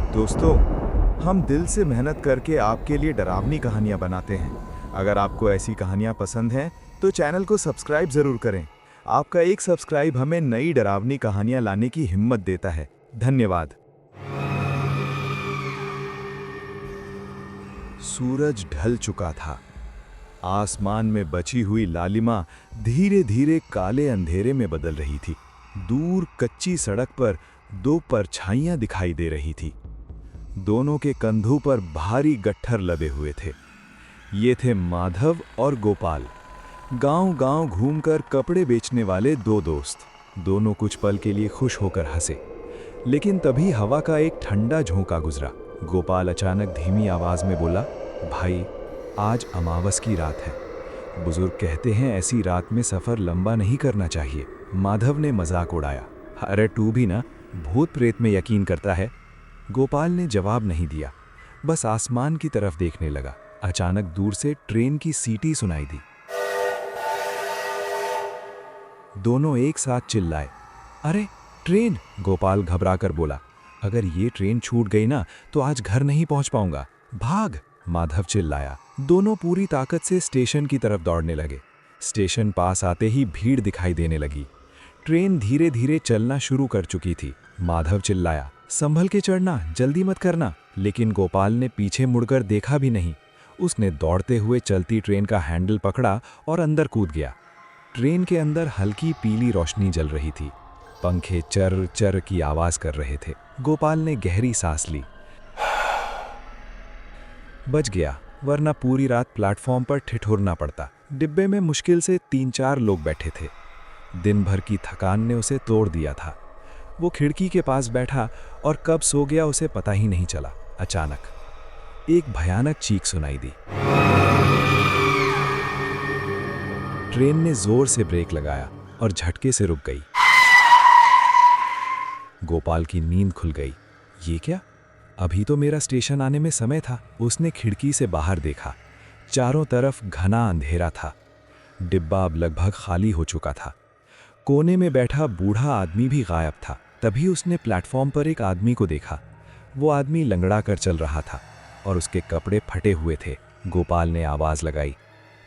दोस्तों, हम दिल से मेहनत करके आपके लिए डरावनी कहानियां बनाते हैं। अगर आपको ऐसी कहानियां पसंद हैं, तो चैनल को सब्सक्राइब जरूर करें। आपका एक सब्सक्राइब हमें नई डरावनी कहानियां लाने की हिम्मत देता है। धन्यवाद। सूरज ढल चुका था। आसमान में बची हुई लालिमा धीरे धीरे काले अंधेरे में बदल रही थी। दूर कच्ची सड़क पर दो परछाइयां दिखाई दे रही थी। दोनों के कंधों पर भारी गट्ठर लदे हुए थे। ये थे माधव और गोपाल, गांव-गांव घूमकर कपड़े बेचने वाले दो दोस्त। दोनों कुछ पल के लिए खुश होकर हंसे, लेकिन तभी हवा का एक ठंडा झोंका गुजरा। गोपाल अचानक धीमी आवाज में बोला, भाई, आज अमावस की रात है। बुजुर्ग कहते हैं ऐसी रात में सफर लंबा नहीं करना चाहिए। माधव ने मजाक उड़ाया, अरे तू भी ना भूत प्रेत में यकीन करता है। गोपाल ने जवाब नहीं दिया, बस आसमान की तरफ देखने लगा। अचानक दूर से ट्रेन की सीटी सुनाई दी। दोनों एक साथ चिल्लाए, अरे ट्रेन! गोपाल घबराकर बोला, अगर ये ट्रेन छूट गई ना तो आज घर नहीं पहुंच पाऊंगा। भाग! माधव चिल्लाया। दोनों पूरी ताकत से स्टेशन की तरफ दौड़ने लगे। स्टेशन पास आते ही भीड़ दिखाई देने लगी। ट्रेन धीरे धीरे चलना शुरू कर चुकी थी। माधव चिल्लाया, संभल के चढ़ना, जल्दी मत करना। लेकिन गोपाल ने पीछे मुड़कर देखा भी नहीं। उसने दौड़ते हुए चलती ट्रेन का हैंडल पकड़ा और अंदर कूद गया। ट्रेन के अंदर हल्की पीली रोशनी जल रही थी। पंखे चर चर की आवाज कर रहे थे। गोपाल ने गहरी सांस ली। बच गया, वरना पूरी रात प्लेटफॉर्म पर ठिठुरना पड़ता। डिब्बे में मुश्किल से 3-4 लोग बैठे थे। दिन भर की थकान ने उसे तोड़ दिया था। वो खिड़की के पास बैठा और कब सो गया उसे पता ही नहीं चला। अचानक एक भयानक चीख सुनाई दी। ट्रेन ने जोर से ब्रेक लगाया और झटके से रुक गई। गोपाल की नींद खुल गई। ये क्या? अभी तो मेरा स्टेशन आने में समय था। उसने खिड़की से बाहर देखा। चारों तरफ घना अंधेरा था। डिब्बा अब लगभग खाली हो चुका था। कोने में बैठा बूढ़ा आदमी भी गायब था। तभी उसने प्लेटफॉर्म पर एक आदमी को देखा। वो आदमी लंगड़ा कर चल रहा था और उसके कपड़े फटे हुए थे। गोपाल ने आवाज लगाई,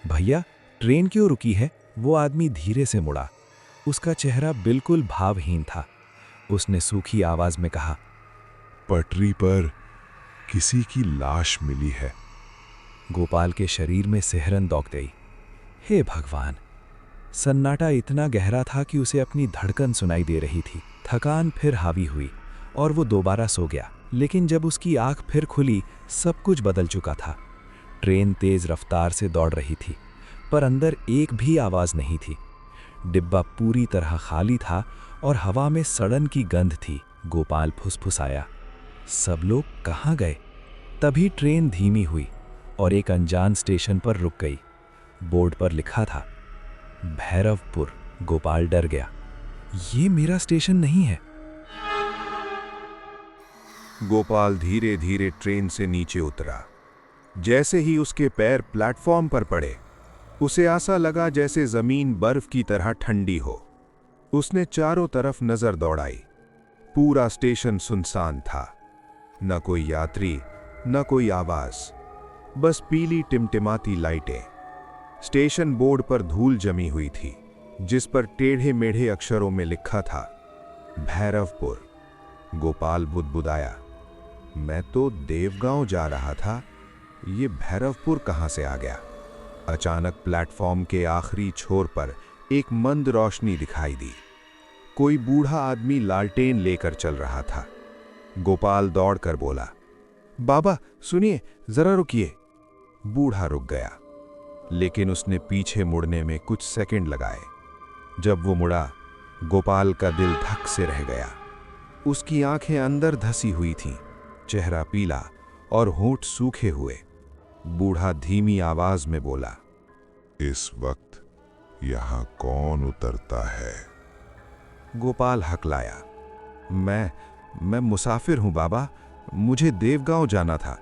भैया, ट्रेन क्यों रुकी है? वो आदमी धीरे से मुड़ा। उसका चेहरा बिल्कुल भावहीन था। उसने सूखी आवाज में कहा, पटरी पर किसी की लाश मिली है। गोपाल के शरीर में सिहरन दौड़ गई। हे भगवान! सन्नाटा इतना गहरा था कि उसे अपनी धड़कन सुनाई दे रही थी। थकान फिर हावी हुई और वो दोबारा सो गया। लेकिन जब उसकी आंख फिर खुली, सब कुछ बदल चुका था। ट्रेन तेज रफ्तार से दौड़ रही थी, पर अंदर एक भी आवाज नहीं थी। डिब्बा पूरी तरह खाली था और हवा में सड़न की गंध थी। गोपाल फुसफुसाया, सब लोग कहाँ गए? तभी ट्रेन धीमी हुई और एक अनजान स्टेशन पर रुक गई। बोर्ड पर लिखा था, भैरवपुर। गोपाल डर गया। ये मेरा स्टेशन नहीं है। गोपाल धीरे धीरे ट्रेन से नीचे उतरा। जैसे ही उसके पैर प्लेटफॉर्म पर पड़े, उसे ऐसा लगा जैसे जमीन बर्फ की तरह ठंडी हो। उसने चारों नजर नजर दौड़ाई। पूरा स्टेशन सुनसान था। न कोई यात्री, न कोई आवाज, बस पीली टिमटिमाती लाइटें। स्टेशन बोर्ड पर धूल जमी हुई थी, जिस पर टेढ़े मेढ़े अक्षरों में लिखा था, भैरवपुर। गोपाल बुदबुदाया, मैं तो देवगांव जा रहा था, ये भैरवपुर कहां से आ गया? अचानक प्लेटफॉर्म के आखिरी छोर पर एक मंद रोशनी दिखाई दी। कोई बूढ़ा आदमी लालटेन लेकर चल रहा था। गोपाल दौड़कर बोला, बाबा सुनिए, जरा रुकिए। बूढ़ा रुक गया, लेकिन उसने पीछे मुड़ने में कुछ सेकंड लगाए। जब वो मुड़ा, गोपाल का दिल धक से रह गया। उसकी आंखें अंदर धसी हुई थीं, चेहरा पीला और होंठ सूखे हुए। बूढ़ा धीमी आवाज में बोला, इस वक्त यहां कौन उतरता है? गोपाल हकलाया, मैं मुसाफिर हूं बाबा, मुझे देवगांव जाना था।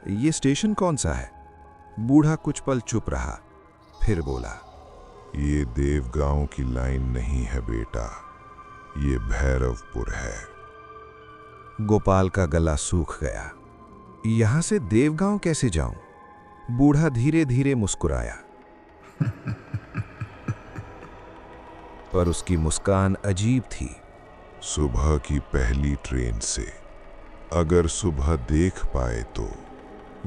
ये स्टेशन कौन सा है? बूढ़ा कुछ पल चुप रहा, फिर बोला, ये देवगांव की लाइन नहीं है बेटा, ये भैरवपुर है। गोपाल का गला सूख गया। यहां से देवगांव कैसे जाऊं? बूढ़ा धीरे धीरे मुस्कुराया, पर उसकी मुस्कान अजीब थी। सुबह की पहली ट्रेन से, अगर सुबह देख पाए तो।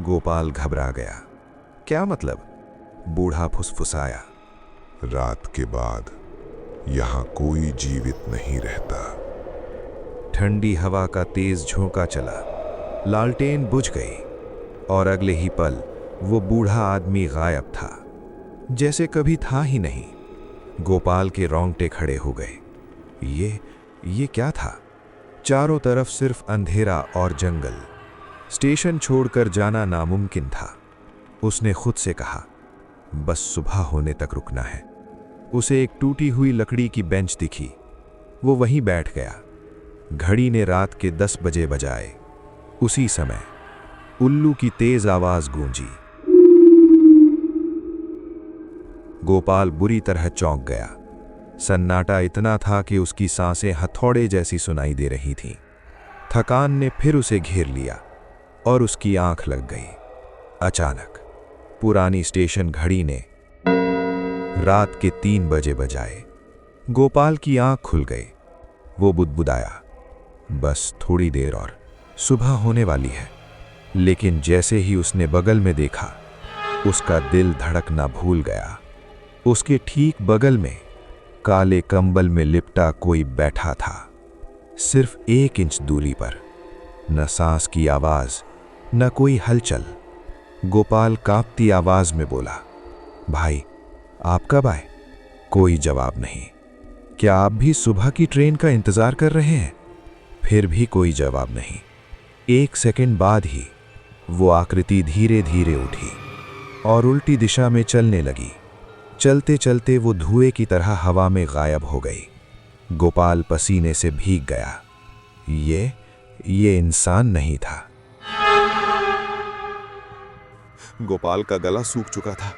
गोपाल घबरा गया। क्या मतलब? बूढ़ा फुसफुसाया। रात के बाद यहां कोई जीवित नहीं रहता। ठंडी हवा का तेज झोंका चला, लालटेन बुझ गई और अगले ही पल वो बूढ़ा आदमी गायब था, जैसे कभी था ही नहीं। गोपाल के रोंगटे खड़े हो गए। ये क्या था? चारों तरफ सिर्फ अंधेरा और जंगल। स्टेशन छोड़कर जाना नामुमकिन था। उसने खुद से कहा, बस सुबह होने तक रुकना है। उसे एक टूटी हुई लकड़ी की बेंच दिखी। वो वहीं बैठ गया। घड़ी ने रात के 10 बजे बजाए। उसी समय उल्लू की तेज आवाज गूंजी। गोपाल बुरी तरह चौंक गया। सन्नाटा इतना था कि उसकी सांसें हथौड़े जैसी सुनाई दे रही थीं। थकान ने फिर उसे घेर लिया और उसकी आंख लग गई। अचानक पुरानी स्टेशन घड़ी ने रात के 3 बजे बजाए। गोपाल की आंख खुल गई। वो बुदबुदाया, बस थोड़ी देर और, सुबह होने वाली है। लेकिन जैसे ही उसने बगल में देखा, उसका दिल धड़कना भूल गया। उसके ठीक बगल में काले कंबल में लिपटा कोई बैठा था, सिर्फ 1 इंच दूरी पर। न सांस की आवाज, न कोई हलचल। गोपाल कांपती आवाज में बोला, भाई, आप कब आए? कोई जवाब नहीं। क्या आप भी सुबह की ट्रेन का इंतजार कर रहे हैं? फिर भी कोई जवाब नहीं। 1 सेकंड बाद ही वो आकृति धीरे धीरे उठी और उल्टी दिशा में चलने लगी। चलते चलते वो धुएं की तरह हवा में गायब हो गई। गोपाल पसीने से भीग गया। ये इंसान नहीं था। गोपाल का गला सूख चुका था।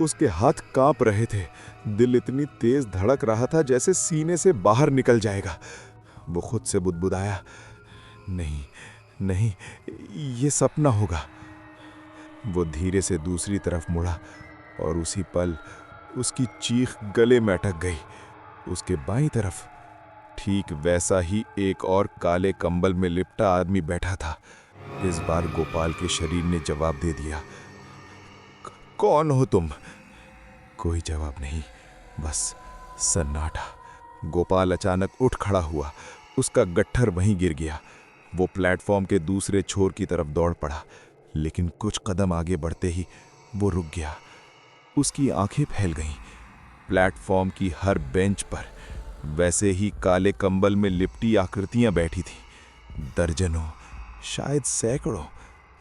उसके हाथ कांप रहे थे। दिल इतनी तेज धड़क रहा था जैसे सीने से बाहर निकल जाएगा। वो खुद से बुदबुदाया, नहीं नहीं, ये सपना होगा। वो धीरे से दूसरी तरफ मुड़ा और उसी पल उसकी चीख गले में अटक गई। उसके बाईं तरफ ठीक वैसा ही एक और काले कंबल में लिपटा आदमी बैठा था। इस बार गोपाल के शरीर ने जवाब दे दिया, कौन हो तुम? कोई जवाब नहीं, बस सन्नाटा। गोपाल अचानक उठ खड़ा हुआ। उसका गट्ठर वहीं गिर गया। वो प्लेटफॉर्म के दूसरे छोर की तरफ दौड़ पड़ा, लेकिन कुछ कदम आगे बढ़ते ही वो रुक गया। उसकी आंखें फैल गईं। प्लेटफॉर्म की हर बेंच पर वैसे ही काले कंबल में लिपटी आकृतियां बैठी थीं। दर्जनों, शायद सैकड़ों।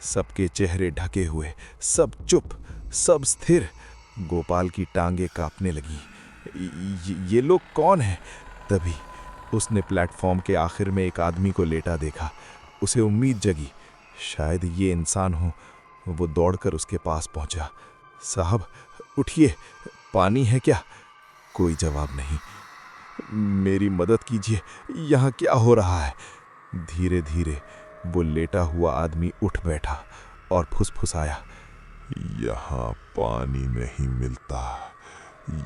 सबके चेहरे ढके हुए, सब चुप, सब स्थिर। गोपाल की टांगें कांपने लगीं। ये लोग कौन हैं? तभी उसने प्लेटफॉर्म के आखिर में एक आदमी को लेटा देखा। उसे उम्मीद जगी, शायद ये इंसान हो। वो दौड़कर उसके पास पहुंचा। साहब, उठिए, पानी है क्या? कोई जवाब नहीं। मेरी मदद कीजिए, यहाँ क्या हो रहा है? धीरे धीरे वो लेटा हुआ आदमी उठ बैठा और फुसफुसाया, यहाँ पानी नहीं मिलता,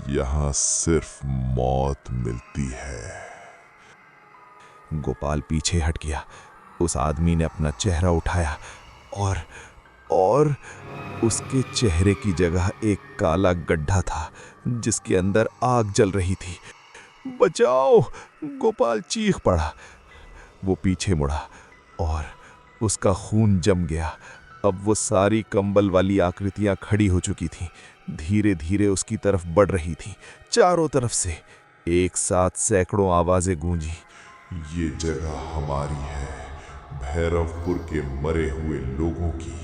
यहाँ सिर्फ मौत मिलती है। गोपाल पीछे हट गया। उस आदमी ने अपना चेहरा उठाया और उसके चेहरे की जगह एक काला गड्ढा था जिसके अंदर आग जल रही थी। बचाओ! गोपाल चीख पड़ा। वो पीछे मुड़ा और उसका खून जम गया। अब वो सारी कंबल वाली आकृतियां खड़ी हो चुकी थीं, धीरे धीरे उसकी तरफ बढ़ रही थीं। चारों तरफ से एक साथ सैकड़ों आवाजें गूंजी। ये जगह हमारी है, भैरवपुर के मरे हुए लोगों की।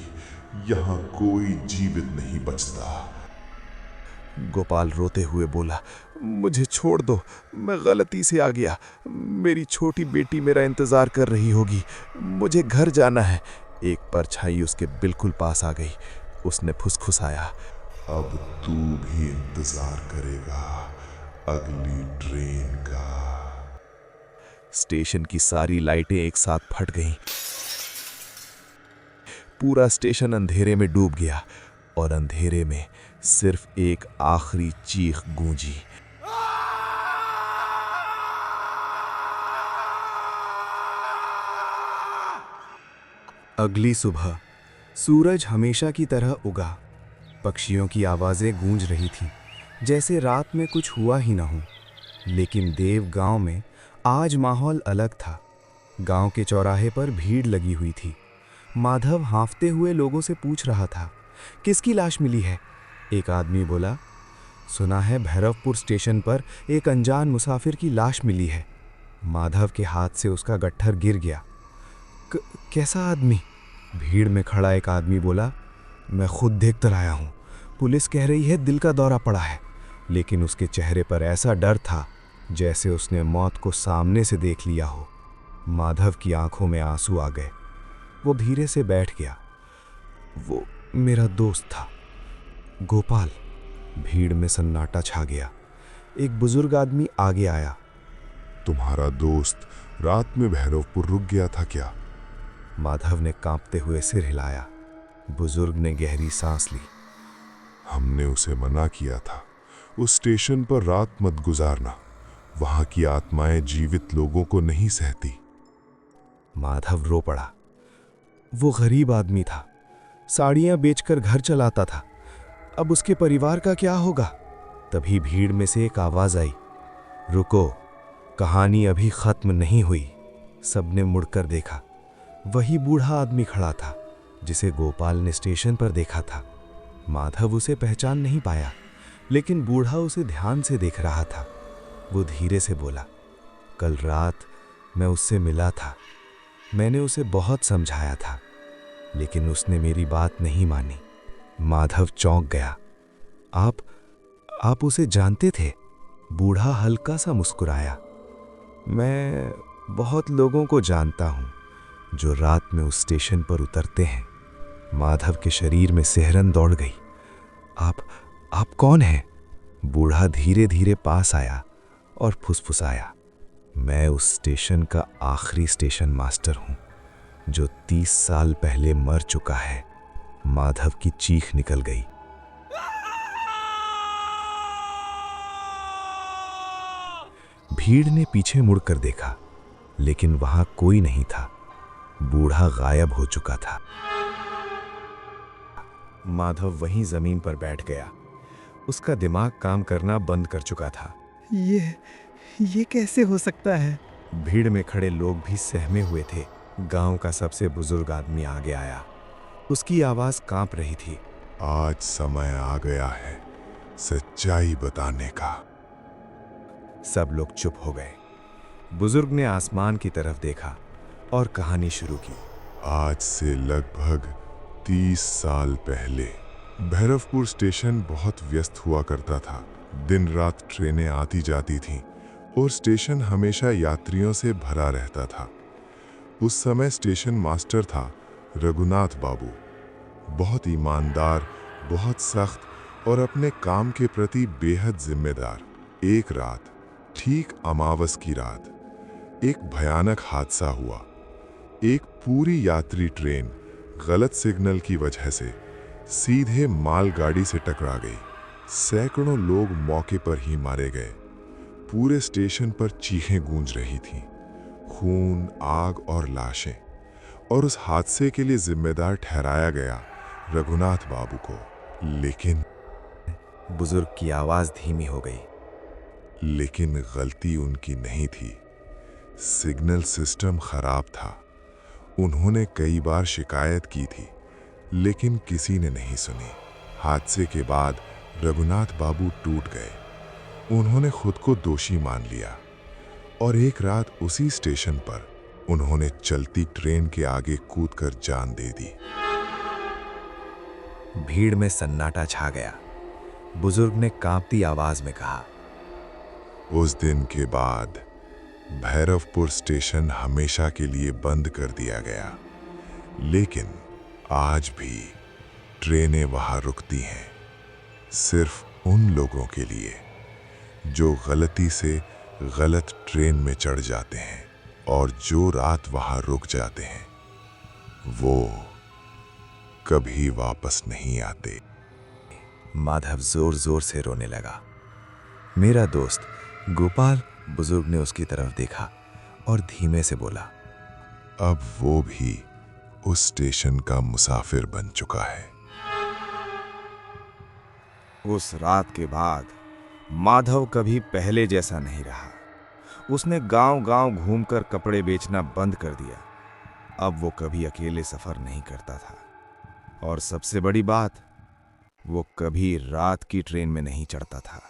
यहाँ कोई जीवित नहीं बचता। गोपाल रोते हुए बोला, मुझे छोड़ दो, मैं गलती से आ गया। मेरी छोटी बेटी मेरा इंतजार कर रही होगी। मुझे घर जाना है। एक परछाई उसके बिल्कुल पास आ गई। उसने फुसफुसाया, अब तू भी इंतजार करेगा अगली ट्रेन का। स्टेशन की सारी लाइटें एक साथ फट गईं। पूरा स्टेशन अंधेरे में डूब गया और अंधेरे में सिर्फ एक आखिरी चीख गूंजी। अगली सुबह सूरज हमेशा की तरह उगा। पक्षियों की आवाज़ें गूंज रही थीं, जैसे रात में कुछ हुआ ही ना हो। लेकिन देव गांव में आज माहौल अलग था। गांव के चौराहे पर भीड़ लगी हुई थी। माधव हांफते हुए लोगों से पूछ रहा था, किसकी लाश मिली है? एक आदमी बोला, सुना है भैरवपुर स्टेशन पर एक अनजान मुसाफिर की लाश मिली है। माधव के हाथ से उसका गट्ठर गिर गया। कैसा आदमी? भीड़ में खड़ा एक आदमी बोला, मैं खुद देख कर आया हूँ। पुलिस कह रही है दिल का दौरा पड़ा है। लेकिन उसके चेहरे पर ऐसा डर था जैसे उसने मौत को सामने से देख लिया हो। माधव की आंखों में आंसू आ गए। वो धीरे से बैठ गया। वो मेरा दोस्त था, गोपाल। भीड़ में सन्नाटा छा गया। एक बुजुर्ग आदमी आगे आया। तुम्हारा दोस्त रात में भैरवपुर रुक गया था क्या? माधव ने कांपते हुए सिर हिलाया। बुजुर्ग ने गहरी सांस ली। हमने उसे मना किया था, उस स्टेशन पर रात मत गुजारना। वहां की आत्माएं जीवित लोगों को नहीं सहती। माधव रो पड़ा। वो गरीब आदमी था, साड़ियां बेचकर घर चलाता था। अब उसके परिवार का क्या होगा? तभी भीड़ में से एक आवाज आई, रुको, कहानी अभी खत्म नहीं हुई। सबने मुड़कर देखा। वही बूढ़ा आदमी खड़ा था जिसे गोपाल ने स्टेशन पर देखा था। माधव उसे पहचान नहीं पाया, लेकिन बूढ़ा उसे ध्यान से देख रहा था। वो धीरे से बोला, कल रात मैं उससे मिला था। मैंने उसे बहुत समझाया था, लेकिन उसने मेरी बात नहीं मानी। माधव चौंक गया। आप उसे जानते थे? बूढ़ा हल्का सा मुस्कुराया। मैं बहुत लोगों को जानता हूँ जो रात में उस स्टेशन पर उतरते हैं। माधव के शरीर में सिहरन दौड़ गई। आप कौन हैं? बूढ़ा धीरे धीरे पास आया और फुसफुसाया, मैं उस स्टेशन का आखिरी स्टेशन मास्टर हूं जो 30 साल पहले मर चुका है। माधव की चीख निकल गई। भीड़ ने पीछे मुड़कर देखा, लेकिन वहां कोई नहीं था। बूढ़ा गायब हो चुका था। माधव वहीं जमीन पर बैठ गया। उसका दिमाग काम करना बंद कर चुका था। ये कैसे हो सकता है? भीड़ में खड़े लोग भी सहमे हुए थे। गांव का सबसे बुजुर्ग आदमी आगे आया। उसकी आवाज कांप रही थी। आज समय आ गया है सच्चाई बताने का। सब लोग चुप हो गए। बुजुर्ग ने आसमान की तरफ देखा और कहानी शुरू की। आज से लगभग 30 साल पहले भैरवपुर स्टेशन बहुत व्यस्त हुआ करता था। दिन रात ट्रेनें आती जाती थीं और स्टेशन हमेशा यात्रियों से भरा रहता था। उस समय स्टेशन मास्टर था रघुनाथ बाबू। बहुत ईमानदार, बहुत सख्त और अपने काम के प्रति बेहद जिम्मेदार। एक रात, ठीक अमावस की रात, एक भयानक हादसा हुआ। एक पूरी यात्री ट्रेन गलत सिग्नल की वजह से सीधे मालगाड़ी से टकरा गई। सैकड़ों लोग मौके पर ही मारे गए। पूरे स्टेशन पर चीखें गूंज रही थीं, खून, आग और लाशें। और उस हादसे के लिए जिम्मेदार ठहराया गया रघुनाथ बाबू को। लेकिन बुजुर्ग की आवाज धीमी हो गई। लेकिन गलती उनकी नहीं थी। सिग्नल सिस्टम खराब था। उन्होंने कई बार शिकायत की थी, लेकिन किसी ने नहीं सुनी। हादसे के बाद रघुनाथ बाबू टूट गए। उन्होंने खुद को दोषी मान लिया और एक रात उसी स्टेशन पर उन्होंने चलती ट्रेन के आगे कूदकर जान दे दी। भीड़ में सन्नाटा छा गया। बुजुर्ग ने कांपती आवाज में कहा, उस दिन के बाद भैरवपुर स्टेशन हमेशा के लिए बंद कर दिया गया। लेकिन आज भी ट्रेनें वहां रुकती हैं, सिर्फ उन लोगों के लिए जो गलती से गलत ट्रेन में चढ़ जाते हैं। और जो रात वहां रुक जाते हैं वो कभी वापस नहीं आते। माधव जोर जोर से रोने लगा। मेरा दोस्त गोपाल बुजुर्ग ने उसकी तरफ देखा और धीमे से बोला, अब वो भी उस स्टेशन का मुसाफिर बन चुका है। उस रात के बाद माधव कभी पहले जैसा नहीं रहा। उसने गांव-गांव घूमकर कपड़े बेचना बंद कर दिया। अब वो कभी अकेले सफर नहीं करता था और सबसे बड़ी बात, वो कभी रात की ट्रेन में नहीं चढ़ता था।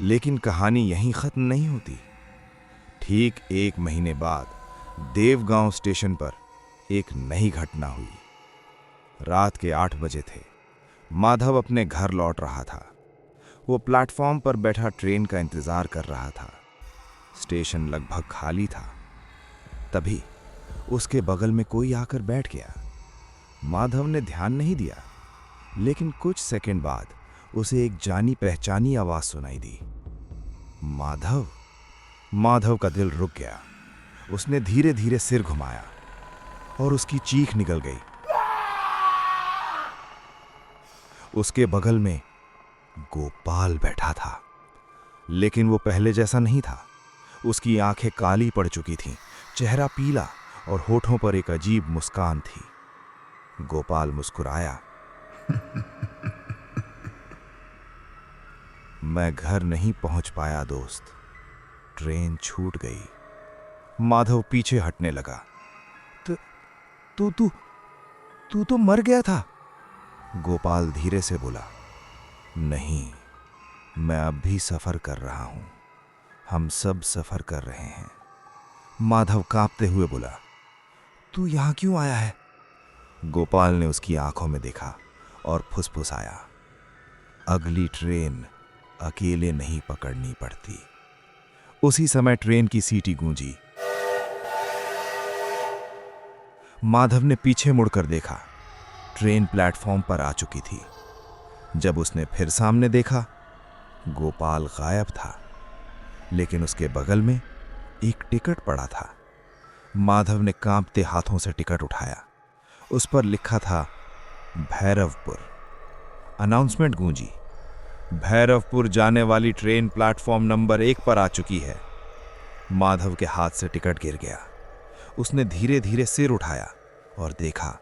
लेकिन कहानी यहीं खत्म नहीं होती। ठीक 1 महीने बाद देवगांव स्टेशन पर एक नई घटना हुई। रात के 8 बजे थे। माधव अपने घर लौट रहा था। वो प्लेटफॉर्म पर बैठा ट्रेन का इंतजार कर रहा था। स्टेशन लगभग खाली था। तभी उसके बगल में कोई आकर बैठ गया। माधव ने ध्यान नहीं दिया, लेकिन कुछ सेकंड बाद उसे एक जानी पहचानी आवाज सुनाई दी। माधव। माधव का दिल रुक गया। उसने धीरे धीरे सिर घुमाया और उसकी चीख निकल गई। उसके बगल में गोपाल बैठा था, लेकिन वो पहले जैसा नहीं था। उसकी आंखें काली पड़ चुकी थीं, चेहरा पीला और होठों पर एक अजीब मुस्कान थी। गोपाल मुस्कुराया। मैं घर नहीं पहुंच पाया दोस्त, ट्रेन छूट गई। माधव पीछे हटने लगा। तू तो मर गया था। गोपाल धीरे से बोला, नहीं, मैं अब भी सफर कर रहा हूं। हम सब सफर कर रहे हैं। माधव कांपते हुए बोला, तू यहां क्यों आया है? गोपाल ने उसकी आंखों में देखा और फुसफुसाया, अगली ट्रेन अकेले नहीं पकड़नी पड़ती। उसी समय ट्रेन की सीटी गूंजी। माधव ने पीछे मुड़कर देखा। ट्रेन प्लेटफॉर्म पर आ चुकी थी। जब उसने फिर सामने देखा, गोपाल गायब था, लेकिन उसके बगल में एक टिकट पड़ा था। माधव ने कांपते हाथों से टिकट उठाया। उस पर लिखा था भैरवपुर। अनाउंसमेंट गूंजी, भैरवपुर जाने वाली ट्रेन प्लेटफॉर्म नंबर 1 पर आ चुकी है। माधव के हाथ से टिकट गिर गया। उसने धीरे धीरे सिर उठाया और देखा,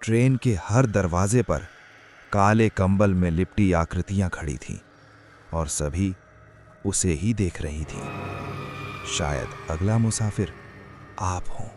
ट्रेन के हर दरवाजे पर काले कंबल में लिपटी आकृतियां खड़ी थीं और सभी उसे ही देख रही थीं। शायद अगला मुसाफिर आप हों।